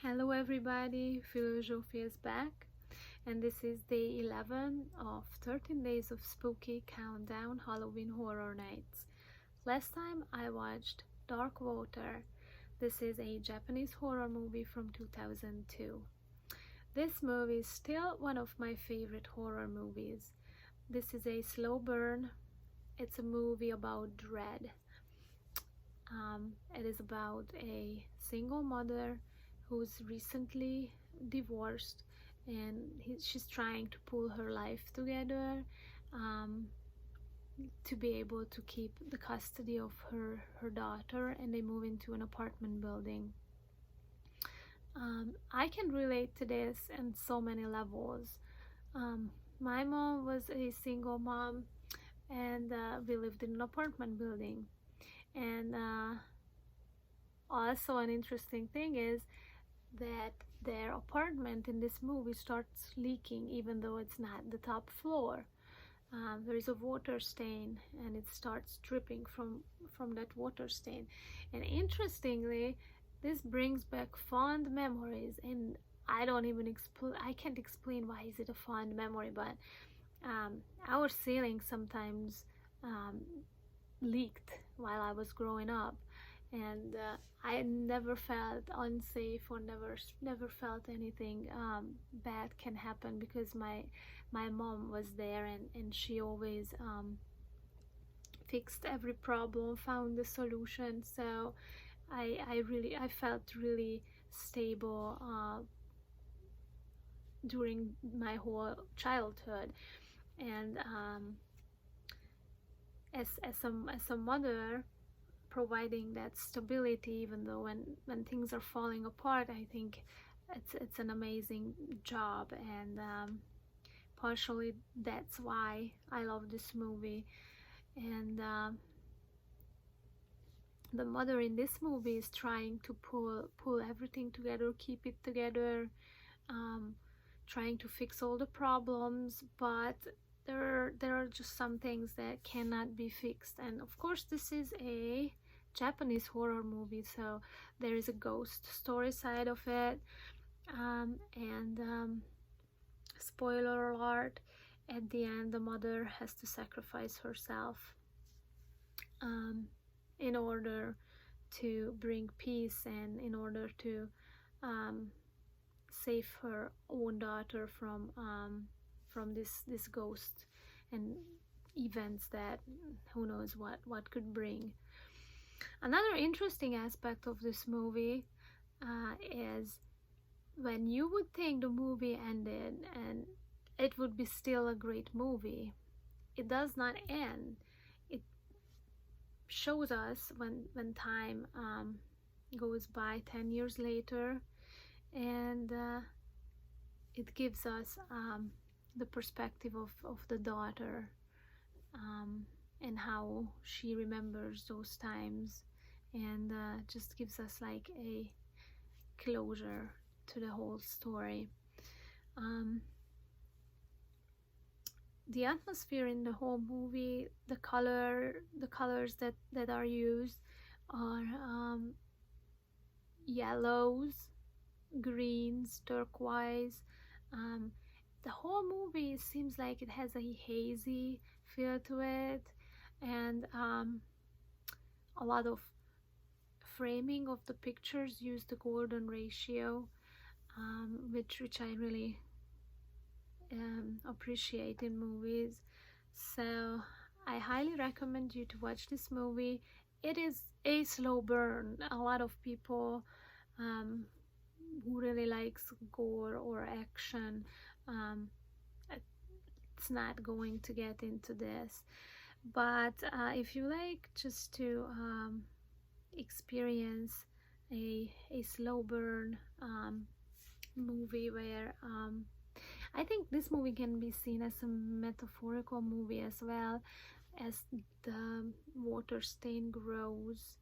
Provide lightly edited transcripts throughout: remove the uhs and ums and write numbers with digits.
Hello everybody, Philosophy is back, and this is day 11 of 13 days of spooky countdown Halloween horror nights. Last time I watched Dark Water. This is a Japanese horror movie from 2002. This movie is still one of my favorite horror movies. This is a slow burn. It's a movie about dread. It is about a single mother who's recently divorced, and she's trying to pull her life together to be able to keep the custody of her daughter, and they move into an apartment building. I can relate to this in so many levels. My mom was a single mom, and we lived in an apartment building. And also an interesting thing is that their apartment in this movie starts leaking even though it's not the top floor. There is a water stain, and it starts dripping from that water stain. And interestingly, this brings back fond memories, and I can't explain why is it a fond memory, but our ceiling sometimes leaked while I was growing up, and I never felt unsafe or never felt anything bad can happen, because my mom was there, and she always fixed every problem, found the solution. So I felt really stable during my whole childhood. And as a mother, providing that stability even though when things are falling apart, I think it's an amazing job. And partially that's why I love this movie. And the mother in this movie is trying to pull everything together, keep it together, trying to fix all the problems, but there are just some things that cannot be fixed. And of course, this is a Japanese horror movie, so there is a ghost story side of it. And spoiler alert, at the end the mother has to sacrifice herself in order to bring peace, and in order to save her own daughter from this ghost and events that who knows what could bring. Another interesting aspect of this movie is when you would think the movie ended and it would be still a great movie, it does not end. It shows us when time goes by 10 years later, and it gives us the perspective of the daughter, and how she remembers those times, and just gives us like a closure to the whole story. The atmosphere in the whole movie, the colors that are used are yellows, greens, turquoise. The whole movie seems like it has a hazy feel to it, and a lot of framing of the pictures use the golden ratio, which I really appreciate in movies. So I highly recommend you to watch this movie. It is a slow burn. A lot of people who really likes gore or action, it's not going to get into this. But if you like just to experience a slow burn movie where I think this movie can be seen as a metaphorical movie as well, as the water stain grows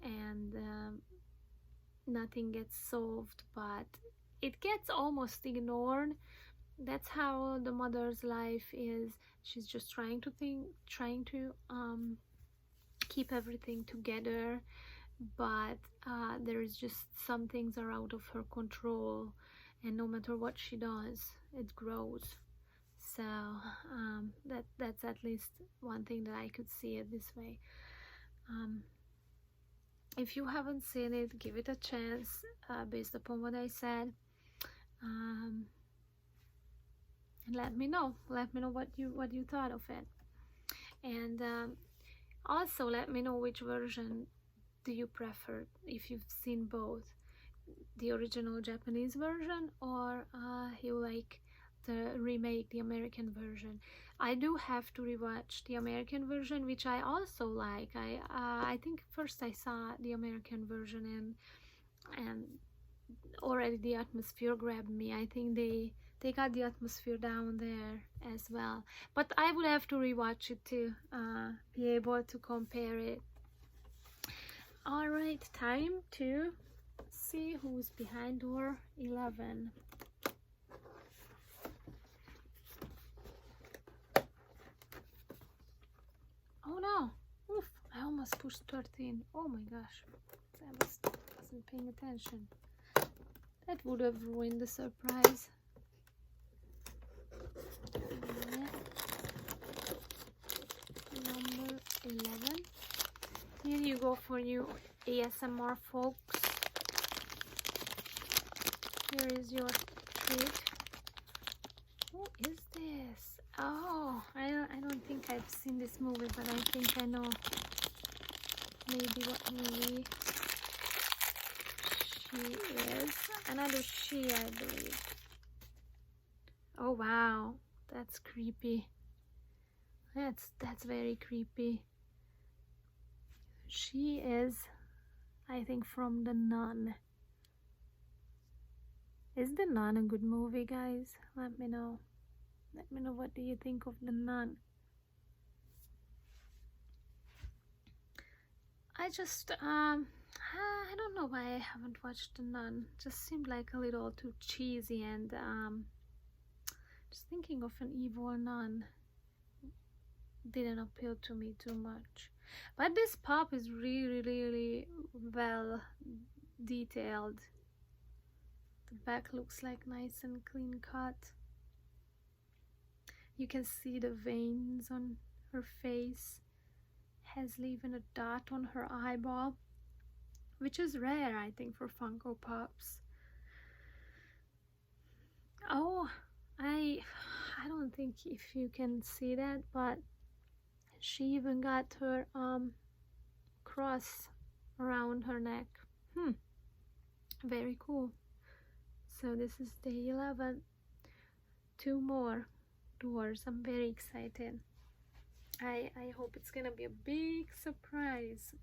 and nothing gets solved, but it gets almost ignored. That's how the mother's life is. She's just trying to keep everything together, but there is just some things are out of her control, and no matter what she does, it grows. So that's at least one thing that I could see it this way. If you haven't seen it, give it a chance based upon what I said, and let me know what you thought of it. And also let me know which version do you prefer, if you've seen both, the original Japanese version or you like the remake, the American version. I do have to rewatch the American version, which I also like. I think first I saw the American version and already the atmosphere grabbed me. I think they got the atmosphere down there as well. But I would have to rewatch it to be able to compare it. Alright, time to see who's behind door 11. Oh no! Oof! I almost pushed 13. Oh my gosh. I wasn't paying attention. That would have ruined the surprise. Number 11. Here you go for you ASMR folks. Here is your treat. Who is this? Oh, I don't think I've seen this movie, but I think I know maybe what movie she is. Another she, I believe. Oh wow, that's creepy. That's very creepy. She is, I think, from The Nun. Is The Nun a good movie, guys? Let me know. Let me know, what do you think of The Nun? I just I don't know why I haven't watched The Nun. Just seemed like a little too cheesy, and just thinking of an evil nun didn't appeal to me too much. But this pop is really well detailed. The back looks like nice and clean cut. You can see the veins on her face. Has even a dot on her eyeball, which is rare, I think, for Funko Pops. Oh, I don't think if you can see that, but she even got her cross around her neck. Very cool. So this is day 11. 2 more doors. I'm very excited. I hope it's gonna be a big surprise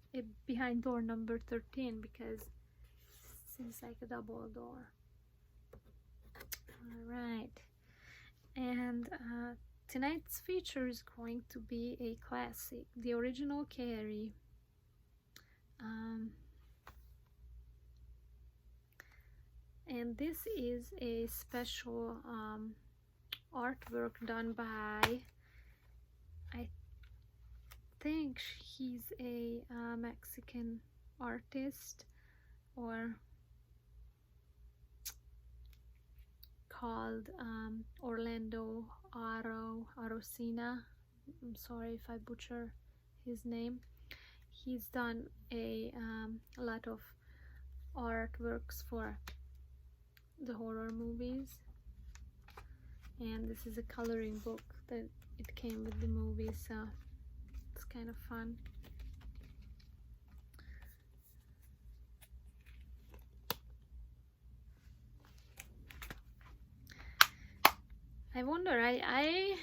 behind door number 13, because it seems like a double door. Alright, and tonight's feature is going to be a classic, the original Carrie. And this is a special artwork done by, I think he's a Mexican artist, or called Orlando Arocena. I'm sorry if I butcher his name. He's done a lot of artworks for the horror movies, and this is a coloring book that it came with the movie, so it's kind of fun. I wonder, I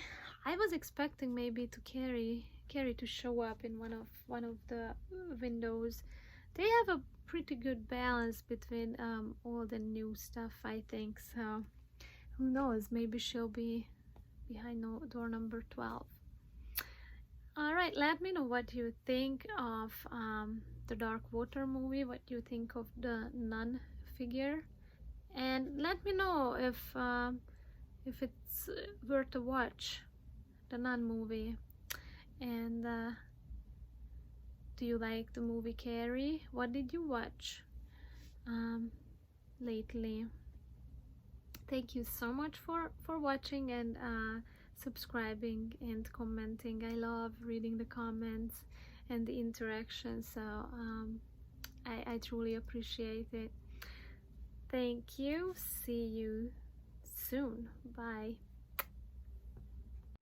was expecting maybe to Carrie to show up in one of the windows. They have a pretty good balance between all the new stuff, I think, so who knows, maybe she'll be behind door number 12. Alright, let me know what you think of the Dark Water movie, what you think of the Nun figure, and let me know if it's worth a watch, the Nun movie. And Do you like the movie Carrie? What did you watch lately? Thank you so much for watching and subscribing and commenting. I love reading the comments and the interaction, so I truly appreciate it. Thank you. See you soon. Bye.